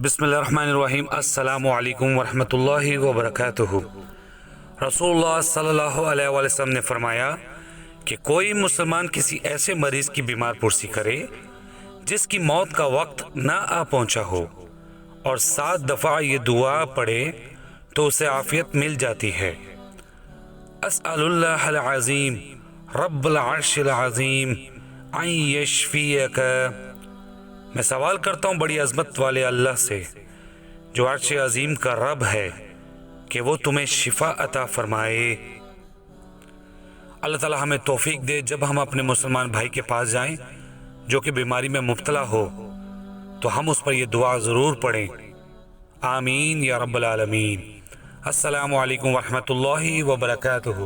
بسم اللہ الرحمن الرحیم۔ السلام علیکم ورحمۃ اللہ وبرکاتہ۔ رسول اللہ صلی اللہ علیہ وسلم نے فرمایا کہ کوئی مسلمان کسی ایسے مریض کی بیمار پرسی کرے جس کی موت کا وقت نہ آ پہنچا ہو اور 7 دفعہ یہ دعا پڑھے تو اسے عافیت مل جاتی ہے۔ اسأل اللہ العظیم رب العرش العظیم ان یشفیک، میں سوال کرتا ہوں بڑی عظمت والے اللہ سے جو عرش عظیم کا رب ہے کہ وہ تمہیں شفا عطا فرمائے۔ اللہ تعالی ہمیں توفیق دے جب ہم اپنے مسلمان بھائی کے پاس جائیں جو کہ بیماری میں مبتلا ہو تو ہم اس پر یہ دعا ضرور پڑھیں۔ آمین یا رب العالمین۔ السلام علیکم ورحمۃ اللہ وبرکاتہ۔